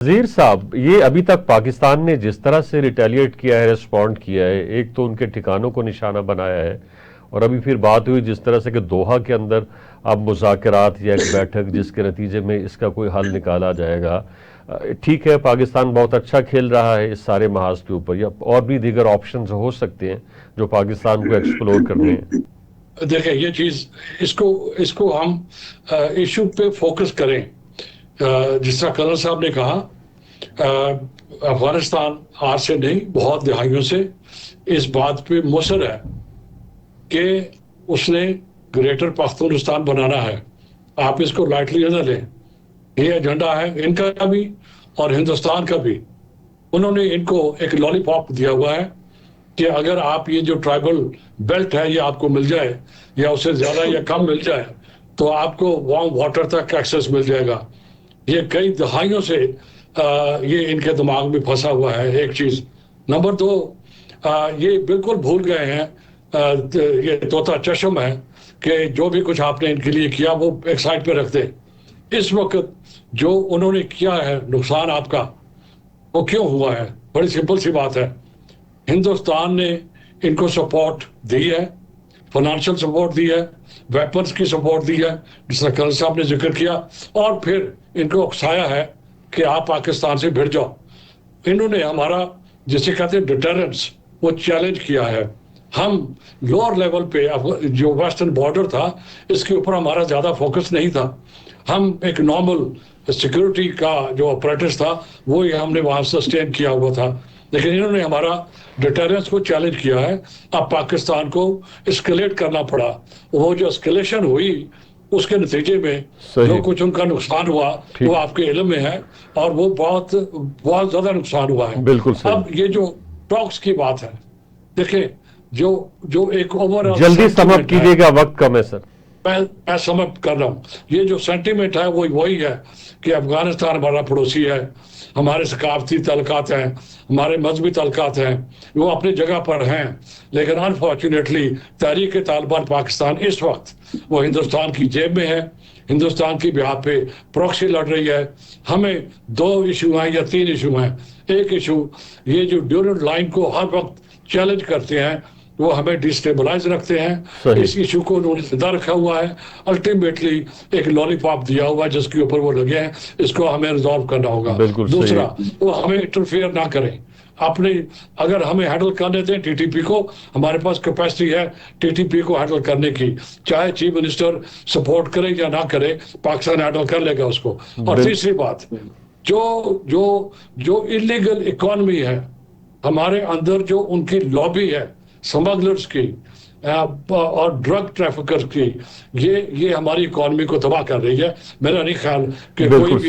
वजीर साहब, ये अभी तक पाकिस्तान ने जिस तरह से रिटेलिएट किया है, रिस्पॉन्ड किया है, एक तो उनके ठिकानों को निशाना बनाया है, और अभी फिर बात हुई जिस तरह से कि दोहा के अंदर अब मुज़ाकरात या एक बैठक जिसके नतीजे में इसका कोई हल निकाला जाएगा। ठीक है, पाकिस्तान बहुत अच्छा खेल रहा है इस सारे महाज के ऊपर, या और भी दीगर ऑप्शन हो सकते हैं जो पाकिस्तान को एक्सप्लोर करने हैं। देखिए, ये चीज इसको इसको हम इशू पे फोकस करें। जिस तरह कर्नल साहब ने कहा, अफगानिस्तान आज से नहीं, बहुत दिहाइयों से इस बात पे मुसर है कि उसने ग्रेटर पाख्तूनख्वास्तान बनाना है। आप इसको लाइटली न लें। ये एजेंडा है इनका भी और हिंदुस्तान का भी। उन्होंने इनको एक लॉलीपॉप दिया हुआ है कि अगर आप ये जो ट्राइबल बेल्ट है ये आपको मिल जाए या उससे ज्यादा या कम मिल जाए तो आपको वार्म वाटर तक एक्सेस मिल जाएगा। ये कई दहाइयों से ये इनके दिमाग में फंसा हुआ है। एक चीज। नंबर दो, ये बिल्कुल भूल गए हैं, ये तोता चश्म है कि जो भी कुछ आपने इनके लिए किया वो एक साइड पे रख दें। इस वक्त जो उन्होंने किया है नुकसान आपका, वो क्यों हुआ है? बड़ी सिंपल सी बात है। हिंदुस्तान ने इनको सपोर्ट दी है, फाइनेंशियल सपोर्ट दी है, वेपन्स की सपोर्ट दी है, जिस तरह कर्नल साहब ने जिक्र किया, और फिर इनको उकसाया है कि आप पाकिस्तान से भिड़ जाओ। इन्होंने हमारा, जिसे कहते हैं डिटरेंस, वो चैलेंज किया है। हम लोअर लेवल पे जो वेस्टर्न बॉर्डर था इसके ऊपर हमारा ज्यादा फोकस नहीं था। हम एक नॉर्मल सिक्योरिटी का जो ऑपरेटर्स था वो ही हमने वहां सस्टेन किया हुआ था, लेकिन इन्होंने हमारा डिटरेंस को चैलेंज किया है। अब पाकिस्तान को एस्केलेट करना पड़ा। वो जो एस्केलेशन हुई उसके नतीजे में जो कुछ उनका नुकसान हुआ वो आपके इल्म में है, और वो बहुत बहुत ज्यादा नुकसान हुआ है। बिल्कुल सही। अब ये जो टॉक्स की बात है, देखिए, जो जो एक ओवरऑल जल्दी समझ कीजिएगा, वक्त कम है सर। मैं समझ कर रहा हूँ। ये जो सेंटीमेंट है वो वही है कि अफगानिस्तान हमारा पड़ोसी है, हमारे सकाफती तल्लुकात हैं, हमारे मजहबी तल्लुकात हैं, वो अपनी जगह पर हैं। लेकिन अनफॉर्चुनेटली तहरीक तालिबान पाकिस्तान इस वक्त वो हिंदुस्तान की जेब में है, हिंदुस्तान की बिहार पे प्रॉक्सी लड़ रही है। हमें दो इशू हैं या तीन इशू हैं। एक इशू ये जो ड्यूरेंट लाइन को हर वक्त चैलेंज करते हैं, वो हमें डिस्टेबलाइज रखते हैं। इस इशू को उन्होंने जिंदा रखा हुआ है। अल्टीमेटली एक लॉलीपॉप दिया हुआ है जिसके ऊपर वो लगे हैं, इसको हमें रिजॉल्व करना होगा। दूसरा, वो हमें इंटरफेयर ना करें अपने, अगर हमें हैंडल करने दें टीटीपी को, हमारे पास कैपेसिटी है टीटीपी को हैंडल करने की। चाहे चीफ मिनिस्टर सपोर्ट करे या ना करे, पाकिस्तान हैंडल कर लेगा उसको। और तीसरी बात, जो जो जो इलीगल इकोनॉमी है हमारे अंदर, जो उनकी लॉबी है स्मगलर्स की और ड्रग ट्रैफिकर्स की, ये हमारी इकोनॉमी को तबाह कर रही है। मेरा नहीं ख्याल कि कोई भी